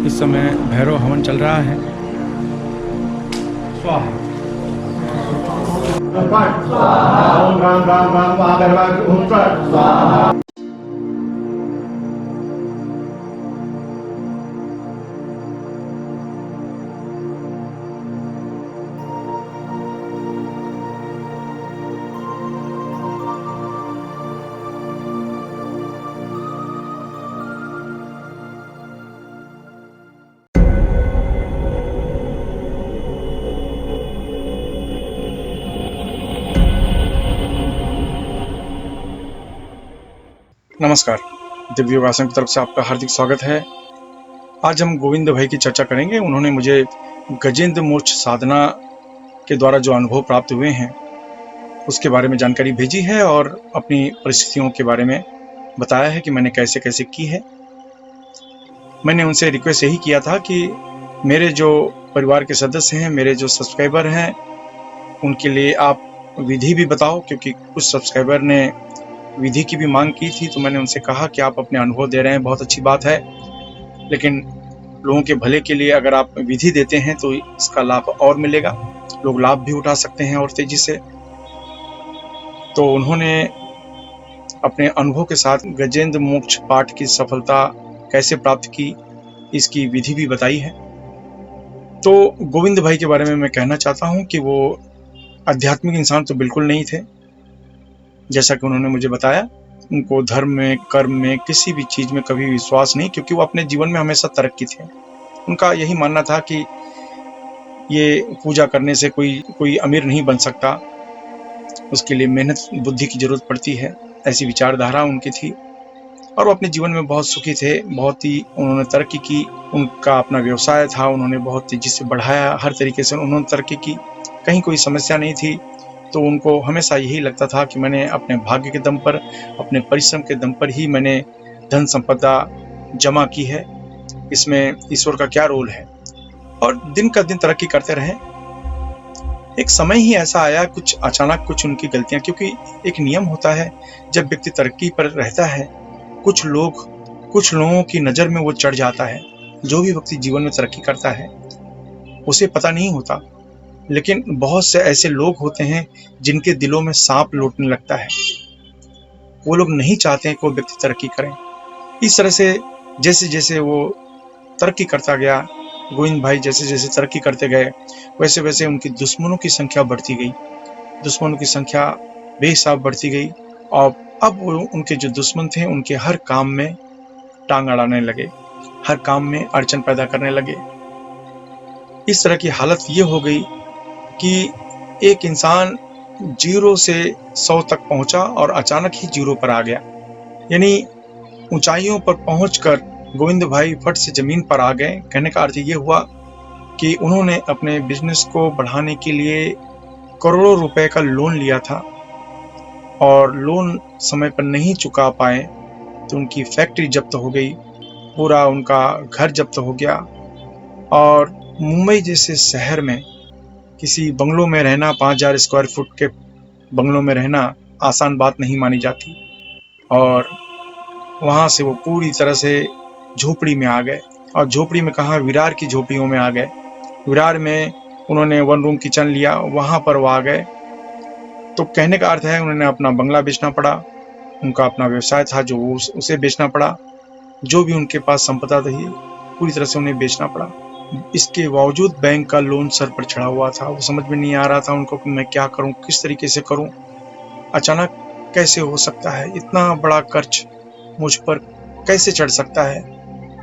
इस समय भैरव हवन चल रहा है। स्वाहा। ओम राम राम राम स्वाहा। नमस्कार, दिव्य वासन की तरफ से आपका हार्दिक स्वागत है। आज हम गोविंद भाई की चर्चा करेंगे। उन्होंने मुझे गजेंद्र मोक्ष साधना के द्वारा जो अनुभव प्राप्त हुए हैं उसके बारे में जानकारी भेजी है और अपनी परिस्थितियों के बारे में बताया है कि मैंने कैसे कैसे की है। मैंने उनसे रिक्वेस्ट यही किया था कि मेरे जो परिवार के सदस्य हैं, मेरे जो सब्सक्राइबर हैं, उनके लिए आप विधि भी बताओ, क्योंकि कुछ सब्सक्राइबर ने विधि की भी मांग की थी। तो मैंने उनसे कहा कि आप अपने अनुभव दे रहे हैं, बहुत अच्छी बात है, लेकिन लोगों के भले के लिए अगर आप विधि देते हैं तो इसका लाभ और मिलेगा, लोग लाभ भी उठा सकते हैं और तेजी से। तो उन्होंने अपने अनुभव के साथ गजेंद्र मोक्ष पाठ की सफलता कैसे प्राप्त की, इसकी विधि भी बताई है। तो गोविंद भाई के बारे में मैं कहना चाहता हूं कि वो आध्यात्मिक इंसान तो बिल्कुल नहीं थे। जैसा कि उन्होंने मुझे बताया, उनको धर्म में, कर्म में, किसी भी चीज में कभी विश्वास नहीं, क्योंकि वो अपने जीवन में हमेशा तरक्की थे। उनका यही मानना था कि ये पूजा करने से कोई अमीर नहीं बन सकता, उसके लिए मेहनत बुद्धि की जरूरत पड़ती है, ऐसी विचारधारा उनकी थी। और वो अपने जीवन में बहुत सुखी थे, बहुत ही उन्होंने तरक्की की। उनका अपना व्यवसाय था, उन्होंने बहुत तेजी से बढ़ाया, हर तरीके से उन्होंने तरक्की की, कहीं कोई समस्या नहीं थी। तो उनको हमेशा यही लगता था कि मैंने अपने भाग्य के दम पर, अपने परिश्रम के दम पर ही मैंने धन संपदा जमा की है, इसमें ईश्वर का क्या रोल है। और दिन का दिन तरक्की करते रहे। एक समय ही ऐसा आया, कुछ अचानक कुछ उनकी गलतियां, क्योंकि एक नियम होता है, जब व्यक्ति तरक्की पर रहता है, कुछ लोगों की नजर में वो चढ़ जाता है। जो भी व्यक्ति जीवन में तरक्की करता है उसे पता नहीं होता, लेकिन बहुत से ऐसे लोग होते हैं जिनके दिलों में सांप लौटने लगता है। वो लोग नहीं चाहते हैं कि वो व्यक्ति तरक्की करें। इस तरह से जैसे जैसे वो तरक्की करता गया, गोविंद भाई जैसे जैसे तरक्की करते गए, वैसे वैसे उनकी दुश्मनों की संख्या बढ़ती गई, दुश्मनों की संख्या बेहिसाब बढ़ती गई। और अब उनके जो दुश्मन थे, उनके हर काम में टांग अड़ाने लगे, हर काम में अड़चन पैदा करने लगे। इस तरह की हालत ये हो गई कि एक इंसान 0 से 100 तक पहुंचा और अचानक ही 0 पर आ गया। यानी ऊंचाइयों पर पहुंचकर गोविंद भाई फट से जमीन पर आ गए। कहने का अर्थ ये हुआ कि उन्होंने अपने बिजनेस को बढ़ाने के लिए करोड़ों रुपए का लोन लिया था, और लोन समय पर नहीं चुका पाए तो उनकी फैक्ट्री जब्त हो गई, पूरा उनका घर जब्त हो गया। और मुंबई जैसे शहर में किसी बंगलों में रहना, 5000 स्क्वायर फुट के बंगलों में रहना आसान बात नहीं मानी जाती। और वहां से वो पूरी तरह से झोपड़ी में आ गए, और झोपड़ी में कहा, विरार की झोपड़ियों में आ गए। विरार में उन्होंने 1 रूम किचन लिया, वहां पर वो आ गए। तो कहने का अर्थ है, उन्होंने अपना बंगला बेचना पड़ा, उनका अपना व्यवसाय था जो उसे बेचना पड़ा, जो भी उनके पास संपदा थी पूरी तरह से उन्हें बेचना पड़ा। इसके बावजूद बैंक का लोन सर पर चढ़ा हुआ था। वो समझ में नहीं आ रहा था उनको कि मैं क्या करूं, किस तरीके से करूं, अचानक कैसे हो सकता है, इतना बड़ा कर्ज मुझ पर कैसे चढ़ सकता है।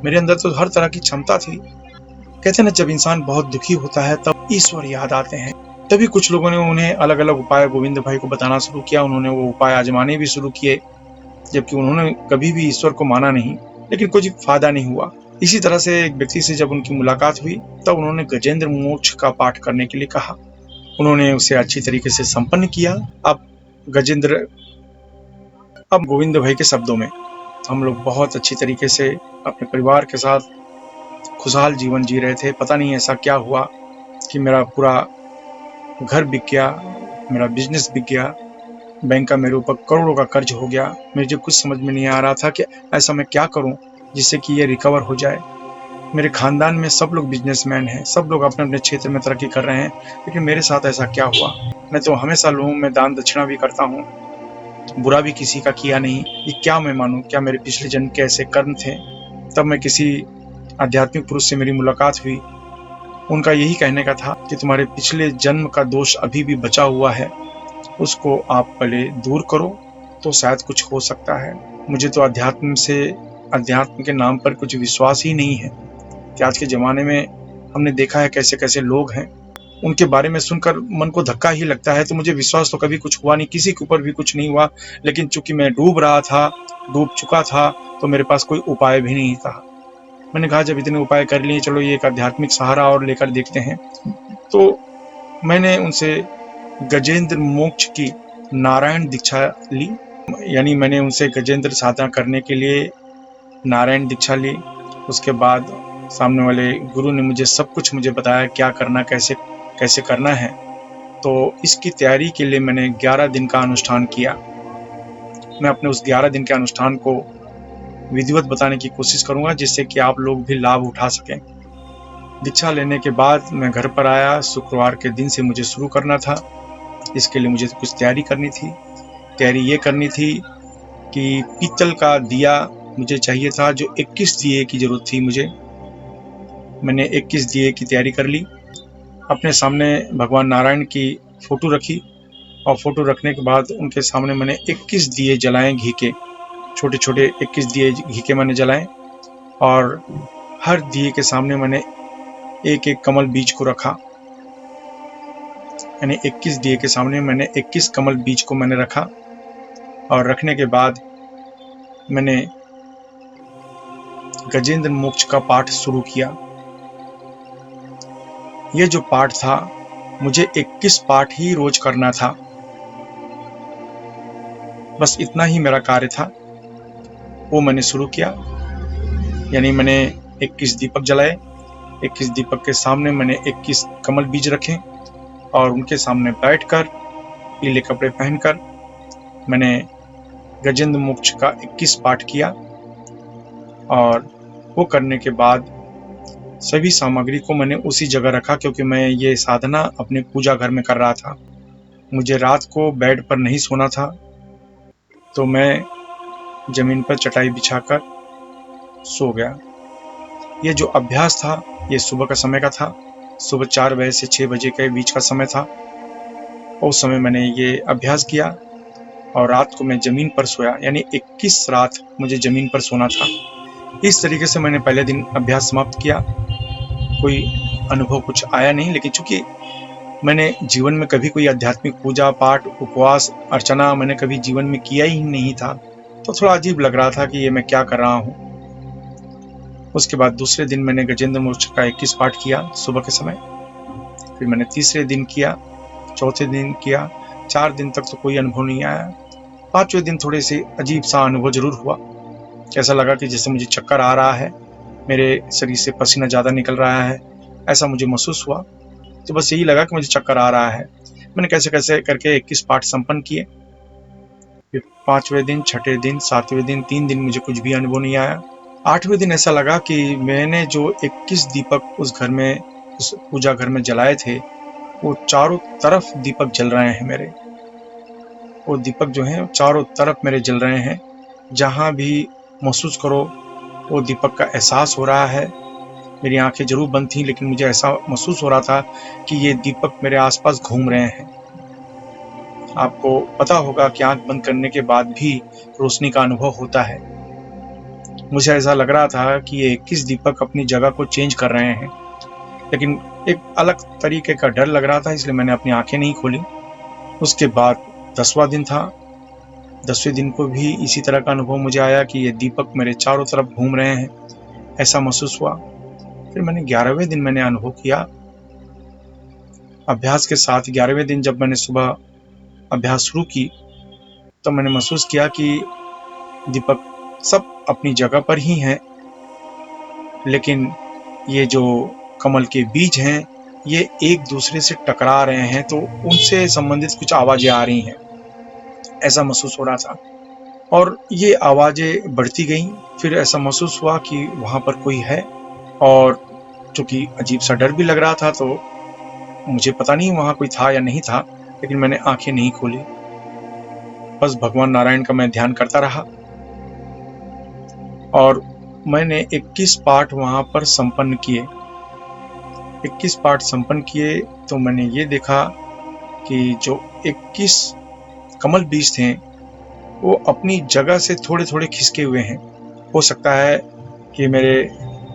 मेरे अंदर तो हर तरह की क्षमता थी। कहते हैं ना, जब इंसान बहुत दुखी होता है तब ईश्वर याद आते हैं। तभी कुछ लोगों ने उन्हें अलग अलग उपाय गोविंद भाई को बताना शुरू किया। उन्होंने वो उपाय आजमाने भी शुरू किए, जबकि उन्होंने कभी भी ईश्वर को माना नहीं, लेकिन कुछ फायदा नहीं हुआ। इसी तरह से एक व्यक्ति से जब उनकी मुलाकात हुई, तब उन्होंने गजेंद्र मोक्ष का पाठ करने के लिए कहा। उन्होंने उसे अच्छी तरीके से संपन्न किया। अब गोविंद भाई के शब्दों में, हम लोग बहुत अच्छी तरीके से अपने परिवार के साथ खुशहाल जीवन जी रहे थे। पता नहीं ऐसा क्या हुआ कि मेरा पूरा घर बिक गया, मेरा बिजनेस बिक गया, बैंक का मेरे ऊपर करोड़ों का कर्ज हो गया। मुझे कुछ समझ में नहीं आ रहा था कि ऐसा मैं क्या करूं जिससे कि ये रिकवर हो जाए। मेरे खानदान में सब लोग बिजनेसमैन हैं, सब लोग अपने अपने क्षेत्र में तरक्की कर रहे हैं, लेकिन मेरे साथ ऐसा क्या हुआ? मैं तो हमेशा लोगों में दान दक्षिणा भी करता हूँ, बुरा भी किसी का किया नहीं। ये क्या मैं मानूं? क्या मेरे पिछले जन्म के ऐसे कर्म थे? तब मैं किसी आध्यात्मिक पुरुष से मेरी मुलाकात हुई। उनका यही कहने का था कि तुम्हारे पिछले जन्म का दोष अभी भी बचा हुआ है, उसको आप पहले दूर करो तो शायद कुछ हो सकता है। मुझे तो अध्यात्म के नाम पर कुछ विश्वास ही नहीं है कि आज के ज़माने में हमने देखा है कैसे कैसे लोग हैं, उनके बारे में सुनकर मन को धक्का ही लगता है। तो मुझे विश्वास तो कभी कुछ हुआ नहीं, किसी के ऊपर भी कुछ नहीं हुआ, लेकिन चूंकि मैं डूब चुका था, तो मेरे पास कोई उपाय भी नहीं था। मैंने कहा जब इतने उपाय कर लिए, चलो ये एक आध्यात्मिक सहारा और लेकर देखते हैं। तो मैंने उनसे गजेंद्र मोक्ष की नारायण दीक्षा ली, यानी मैंने उनसे गजेंद्र साधना करने के लिए नारायण दीक्षा ली। उसके बाद सामने वाले गुरु ने मुझे सब कुछ बताया, क्या करना, कैसे कैसे करना है। तो इसकी तैयारी के लिए मैंने 11 दिन का अनुष्ठान किया। मैं अपने उस 11 दिन के अनुष्ठान को विधिवत बताने की कोशिश करूंगा, जिससे कि आप लोग भी लाभ उठा सकें। दीक्षा लेने के बाद मैं घर पर आया। शुक्रवार के दिन से मुझे शुरू करना था। इसके लिए मुझे कुछ तैयारी करनी थी। तैयारी ये करनी थी कि पीतल का दिया मुझे चाहिए था, जो 21 दिए की जरूरत थी मुझे। मैंने 21 दिए की तैयारी कर ली। अपने सामने भगवान नारायण की फोटो रखी, और फोटो रखने के बाद उनके सामने मैंने 21 दिए जलाए घी के, छोटे छोटे 21 दिए घी के मैंने जलाए। और हर दिए के सामने मैंने एक एक कमल बीज को रखा, यानी 21 दिए के सामने मैंने 21 कमल बीज को मैंने रखा। और रखने के बाद मैंने गजेंद्र मोक्ष का पाठ शुरू किया। यह जो पाठ था, मुझे 21 पाठ ही रोज करना था, बस इतना ही मेरा कार्य था। वो मैंने शुरू किया, यानी मैंने 21 दीपक जलाए। 21 दीपक के सामने मैंने 21 कमल बीज रखे, और उनके सामने बैठकर पीले कपड़े पहनकर मैंने गजेंद्र मोक्ष का 21 पाठ किया। और वो करने के बाद सभी सामग्री को मैंने उसी जगह रखा, क्योंकि मैं ये साधना अपने पूजा घर में कर रहा था। मुझे रात को बेड पर नहीं सोना था, तो मैं जमीन पर चटाई बिछाकर सो गया। ये जो अभ्यास था, ये सुबह का समय का था। सुबह 4 बजे से 6 बजे के बीच का समय था। उस समय मैंने ये अभ्यास किया, और रात को मैं जमीन पर सोया, यानी 21 रात मुझे जमीन पर सोना था। इस तरीके से मैंने पहले दिन अभ्यास समाप्त किया। कोई अनुभव कुछ आया नहीं, लेकिन चूंकि मैंने जीवन में कभी कोई आध्यात्मिक पूजा पाठ उपवास अर्चना मैंने कभी जीवन में किया ही नहीं था, तो थोड़ा अजीब लग रहा था कि ये मैं क्या कर रहा हूँ। उसके बाद दूसरे दिन मैंने गजेंद्र मोक्ष का 21 पाठ किया सुबह के समय। फिर मैंने तीसरे दिन किया, चौथे दिन किया। 4 दिन तक तो कोई अनुभव नहीं आया। 5वें दिन थोड़े से अजीब सा अनुभव जरूर हुआ। ऐसा लगा कि जैसे मुझे चक्कर आ रहा है, मेरे शरीर से पसीना ज़्यादा निकल रहा है, ऐसा मुझे महसूस हुआ। तो बस यही लगा कि मुझे चक्कर आ रहा है। मैंने कैसे कैसे करके 21 पाठ संपन्न किए। फिर 5वें दिन, 6ठे दिन, 7वें दिन, 3 दिन मुझे कुछ भी अनुभव नहीं आया। 8वें दिन ऐसा लगा कि मैंने जो 21 दीपक उस पूजा घर में जलाए थे, वो चारों तरफ दीपक जल रहे हैं मेरे। वो दीपक जो हैं चारों तरफ मेरे जल रहे हैं। जहाँ भी महसूस करो, वो दीपक का एहसास हो रहा है। मेरी आंखें जरूर बंद थीं, लेकिन मुझे ऐसा महसूस हो रहा था कि ये दीपक मेरे आसपास घूम रहे हैं। आपको पता होगा कि आंख बंद करने के बाद भी रोशनी का अनुभव होता है। मुझे ऐसा लग रहा था कि ये 21 दीपक अपनी जगह को चेंज कर रहे हैं, लेकिन एक अलग तरीके का डर लग रहा था, इसलिए मैंने अपनी आंखें नहीं खोली। उसके बाद 10वां दिन था। 10वें दिन को भी इसी तरह का अनुभव मुझे आया कि ये दीपक मेरे चारों तरफ घूम रहे हैं, ऐसा महसूस हुआ। फिर मैंने 11वें दिन मैंने अनुभव किया अभ्यास के साथ। 11वें दिन जब मैंने सुबह अभ्यास शुरू की, तो मैंने महसूस किया कि दीपक सब अपनी जगह पर ही हैं, लेकिन ये जो कमल के बीज हैं, ये एक दूसरे से टकरा रहे हैं, तो उनसे संबंधित कुछ आवाजें आ रही हैं, ऐसा महसूस हो रहा था। और ये आवाजें बढ़ती गईं। फिर ऐसा महसूस हुआ कि वहाँ पर कोई है, और चूंकि अजीब सा डर भी लग रहा था, तो मुझे पता नहीं वहां कोई था या नहीं था, लेकिन मैंने आंखें नहीं खोली। बस भगवान नारायण का मैं ध्यान करता रहा और मैंने 21 पाठ वहां पर संपन्न किए। 21 पाठ संपन्न किए तो मैंने ये देखा कि जो 21 कमल बीज थे वो अपनी जगह से थोड़े थोड़े खिसके हुए हैं। हो सकता है कि मेरे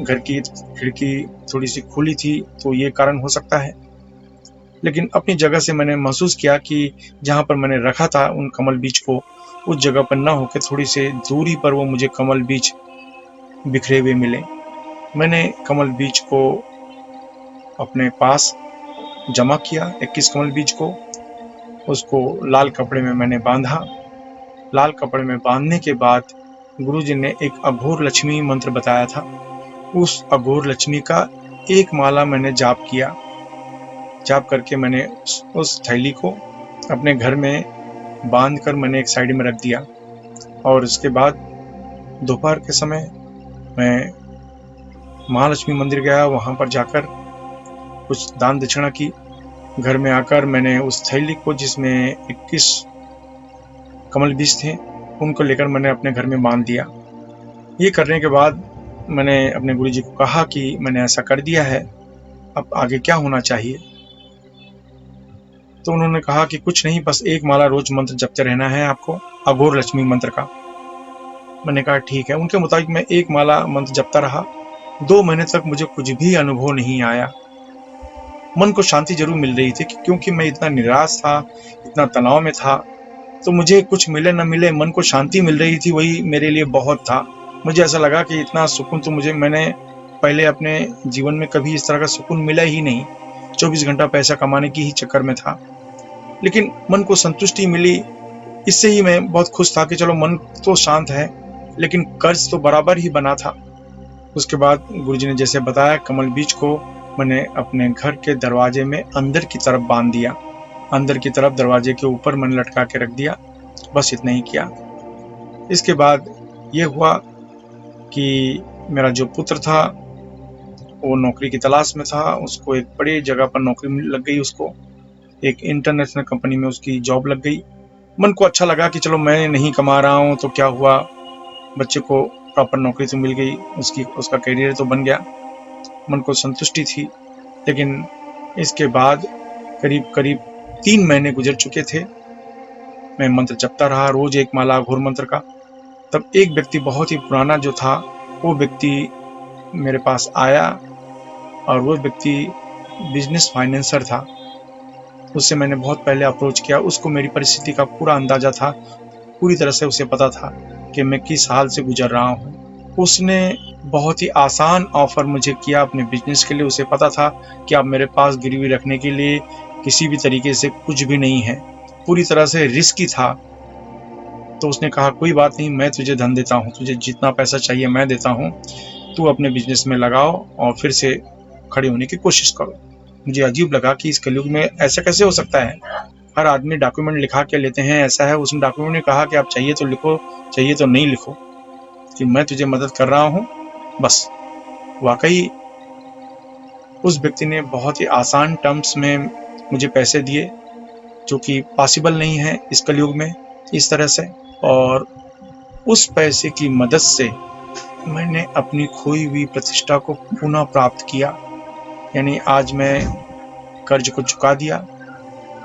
घर की खिड़की थोड़ी सी खुली थी तो ये कारण हो सकता है, लेकिन अपनी जगह से मैंने महसूस किया कि जहां पर मैंने रखा था उन कमल बीज को, उस जगह पर न होकर थोड़ी सी दूरी पर वो मुझे कमल बीज बिखरे हुए मिले। मैंने कमल बीज को अपने पास जमा किया, 21 कमल बीज को, उसको लाल कपड़े में मैंने बांधा। लाल कपड़े में बांधने के बाद गुरुजी ने एक अघोर लक्ष्मी मंत्र बताया था। उस अघोर लक्ष्मी का एक माला मैंने जाप किया। जाप करके मैंने उस थैली को अपने घर में बांध कर मैंने एक साइड में रख दिया। और उसके बाद दोपहर के समय मैं महालक्ष्मी मंदिर गया, वहां पर जाकर कुछ दान दक्षिणा की। घर में आकर मैंने उस थैली को जिसमें 21 कमल बीज थे उनको लेकर मैंने अपने घर में बांध दिया। ये करने के बाद मैंने अपने गुरुजी को कहा कि मैंने ऐसा कर दिया है, अब आगे क्या होना चाहिए। तो उन्होंने कहा कि कुछ नहीं, बस एक माला रोज मंत्र जपते रहना है आपको, अघोर लक्ष्मी मंत्र का। मैंने कहा ठीक है। उनके मुताबिक मैं एक माला मंत्र जपता रहा। 2 महीने तक मुझे कुछ भी अनुभव नहीं आया। मन को शांति जरूर मिल रही थी क्योंकि मैं इतना निराश था, इतना तनाव में था, तो मुझे कुछ मिले न मिले मन को शांति मिल रही थी, वही मेरे लिए बहुत था। मुझे ऐसा लगा कि इतना सुकून तो मैंने पहले अपने जीवन में कभी इस तरह का सुकून मिला ही नहीं। 24 घंटा पैसा कमाने की ही चक्कर में था, लेकिन मन को संतुष्टि मिली। इससे ही मैं बहुत खुश था कि चलो मन तो शांत है, लेकिन कर्ज तो बराबर ही बना था। उसके बाद गुरुजी ने जैसे बताया, कमल बीज को मैंने अपने घर के दरवाजे में अंदर की तरफ बांध दिया। अंदर की तरफ दरवाजे के ऊपर मैंने लटका के रख दिया। बस इतना ही किया। इसके बाद ये हुआ कि मेरा जो पुत्र था वो नौकरी की तलाश में था। उसको एक बड़ी जगह पर नौकरी लग गई, उसको एक इंटरनेशनल कंपनी में उसकी जॉब लग गई। मन को अच्छा लगा कि चलो मैं नहीं कमा रहा हूँ तो क्या हुआ, बच्चे को प्रॉपर नौकरी तो मिल गई, उसका करियर तो बन गया। मन को संतुष्टि थी। लेकिन इसके बाद करीब करीब 3 महीने गुजर चुके थे। मैं मंत्र जपता रहा, रोज एक माला अघोर मंत्र का। तब एक व्यक्ति बहुत ही पुराना जो था, वो व्यक्ति मेरे पास आया और वो व्यक्ति बिजनेस फाइनेंसर था। उससे मैंने बहुत पहले अप्रोच किया। उसको मेरी परिस्थिति का पूरा अंदाजा था, पूरी तरह से उसे पता था कि मैं किस हाल से गुजर रहा हूँ। उसने बहुत ही आसान ऑफर मुझे किया अपने बिजनेस के लिए। उसे पता था कि अब मेरे पास गिरवी रखने के लिए किसी भी तरीके से कुछ भी नहीं है, पूरी तरह से रिस्की था। तो उसने कहा कोई बात नहीं, मैं तुझे धन देता हूँ, तुझे जितना पैसा चाहिए मैं देता हूँ, तू अपने बिजनेस में लगाओ और फिर से खड़े होने की कोशिश करो। मुझे अजीब लगा कि इस कलयुग में ऐसा कैसे हो सकता है। हर आदमी डॉक्यूमेंट लिखा के लेते हैं, ऐसा है। उसने डॉक्यूमेंट में कहा कि आप चाहिए तो लिखो, चाहिए तो नहीं लिखो, कि मैं तुझे मदद कर रहा हूँ बस। वाकई उस व्यक्ति ने बहुत ही आसान टर्म्स में मुझे पैसे दिए, जो कि पॉसिबल नहीं है इस कलयुग में इस तरह से। और उस पैसे की मदद से मैंने अपनी खोई हुई प्रतिष्ठा को पुनः प्राप्त किया। यानी आज मैं कर्ज को चुका दिया।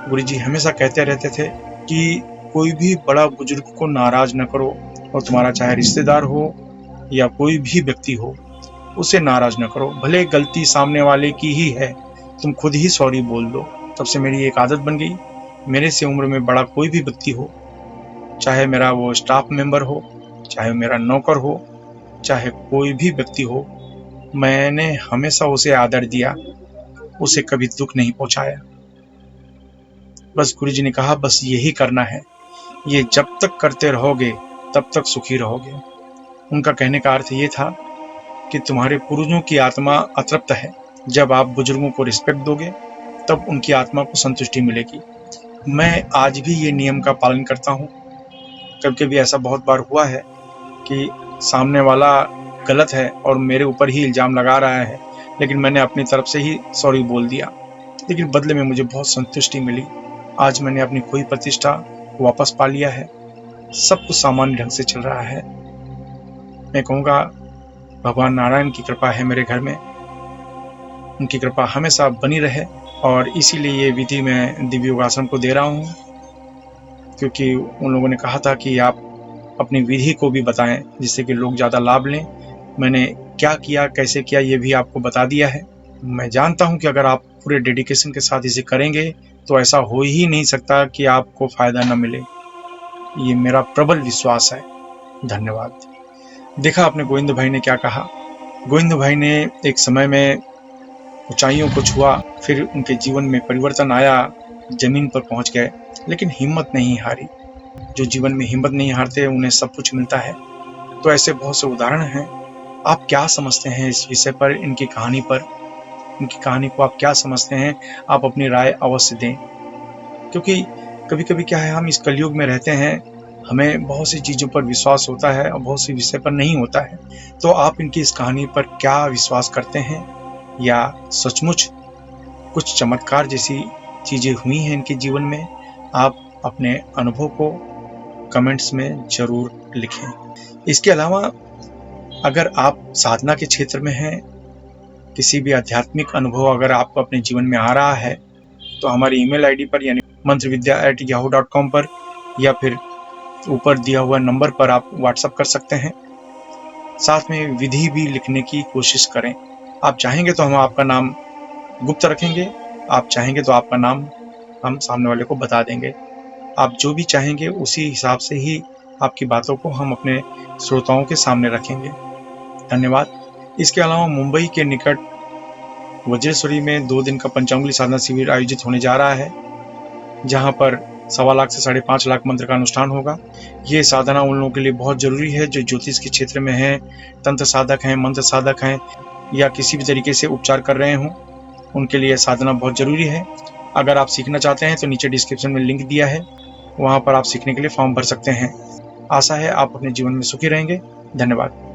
गुरुजी हमेशा कहते रहते थे कि कोई भी बड़ा बुजुर्ग को नाराज न करो, और तुम्हारा चाहे रिश्तेदार हो या कोई भी व्यक्ति हो, उसे नाराज न करो। भले गलती सामने वाले की ही है, तुम खुद ही सॉरी बोल दो। तब से मेरी एक आदत बन गई, मेरे से उम्र में बड़ा कोई भी व्यक्ति हो, चाहे मेरा वो स्टाफ मेंबर हो, चाहे मेरा नौकर हो, चाहे कोई भी व्यक्ति हो, मैंने हमेशा उसे आदर दिया, उसे कभी दुख नहीं पहुंचाया। बस गुरुजी ने कहा बस यही करना है, ये जब तक करते रहोगे तब तक सुखी रहोगे। उनका कहने का अर्थ ये था कि तुम्हारे पूर्वजों की आत्मा अतृप्त है, जब आप बुजुर्गों को रिस्पेक्ट दोगे तब उनकी आत्मा को संतुष्टि मिलेगी। मैं आज भी ये नियम का पालन करता हूँ। कभी कभी ऐसा बहुत बार हुआ है कि सामने वाला गलत है और मेरे ऊपर ही इल्ज़ाम लगा रहा है, लेकिन मैंने अपनी तरफ से ही सॉरी बोल दिया। लेकिन बदले में मुझे बहुत संतुष्टि मिली। आज मैंने अपनी खोई प्रतिष्ठा वापस पा लिया है, सब कुछ सामान्य ढंग से चल रहा है। मैं कहूँगा भगवान नारायण की कृपा है मेरे घर में, उनकी कृपा हमेशा बनी रहे। और इसीलिए ये विधि मैं दिव्य योगासन को दे रहा हूँ, क्योंकि उन लोगों ने कहा था कि आप अपनी विधि को भी बताएं जिससे कि लोग ज़्यादा लाभ लें। मैंने क्या किया, कैसे किया, ये भी आपको बता दिया है। मैं जानता हूँ कि अगर आप पूरे डेडिकेशन के साथ इसे करेंगे तो ऐसा हो ही नहीं सकता कि आपको फ़ायदा न मिले। ये मेरा प्रबल विश्वास है। धन्यवाद। देखा आपने गोविंद भाई ने क्या कहा। गोविंद भाई ने एक समय में ऊंचाइयों को छुआ, फिर उनके जीवन में परिवर्तन आया, जमीन पर पहुंच गए, लेकिन हिम्मत नहीं हारी। जो जीवन में हिम्मत नहीं हारते उन्हें सब कुछ मिलता है। तो ऐसे बहुत से उदाहरण हैं। आप क्या समझते हैं इस विषय पर, इनकी कहानी पर, इनकी कहानी को आप क्या समझते हैं? आप अपनी राय अवश्य दें, क्योंकि कभी कभी क्या है, हम इस कलयुग में रहते हैं, हमें बहुत सी चीज़ों पर विश्वास होता है और बहुत सी विषय पर नहीं होता है। तो आप इनकी इस कहानी पर क्या विश्वास करते हैं, या सचमुच कुछ चमत्कार जैसी चीज़ें हुई हैं इनके जीवन में? आप अपने अनुभव को कमेंट्स में ज़रूर लिखें। इसके अलावा अगर आप साधना के क्षेत्र में हैं, किसी भी आध्यात्मिक अनुभव अगर आपको अपने जीवन में आ रहा है, तो हमारी ईमेल आईडी पर यानी mantravidya@yahoo.com पर या फिर ऊपर दिया हुआ नंबर पर आप व्हाट्सएप कर सकते हैं। साथ में विधि भी लिखने की कोशिश करें। आप चाहेंगे तो हम आपका नाम गुप्त रखेंगे, आप चाहेंगे तो आपका नाम हम सामने वाले को बता देंगे। आप जो भी चाहेंगे उसी हिसाब से ही आपकी बातों को हम अपने श्रोताओं के सामने रखेंगे। धन्यवाद। इसके अलावा मुंबई के निकट वज्रेश्वरी में 2 दिन का पंचांगुली साधना शिविर आयोजित होने जा रहा है, जहां पर 1.25 लाख से 5.5 लाख मंत्र का अनुष्ठान होगा। ये साधना उन लोगों के लिए बहुत जरूरी है जो ज्योतिष के क्षेत्र में हैं, तंत्र साधक हैं, मंत्र साधक हैं, या किसी भी तरीके से उपचार कर रहे हों, उनके लिए साधना बहुत जरूरी है। अगर आप सीखना चाहते हैं तो नीचे डिस्क्रिप्शन में लिंक दिया है, वहां पर आप सीखने के लिए फॉर्म भर सकते हैं। आशा है आप अपने जीवन में सुखी रहेंगे। धन्यवाद।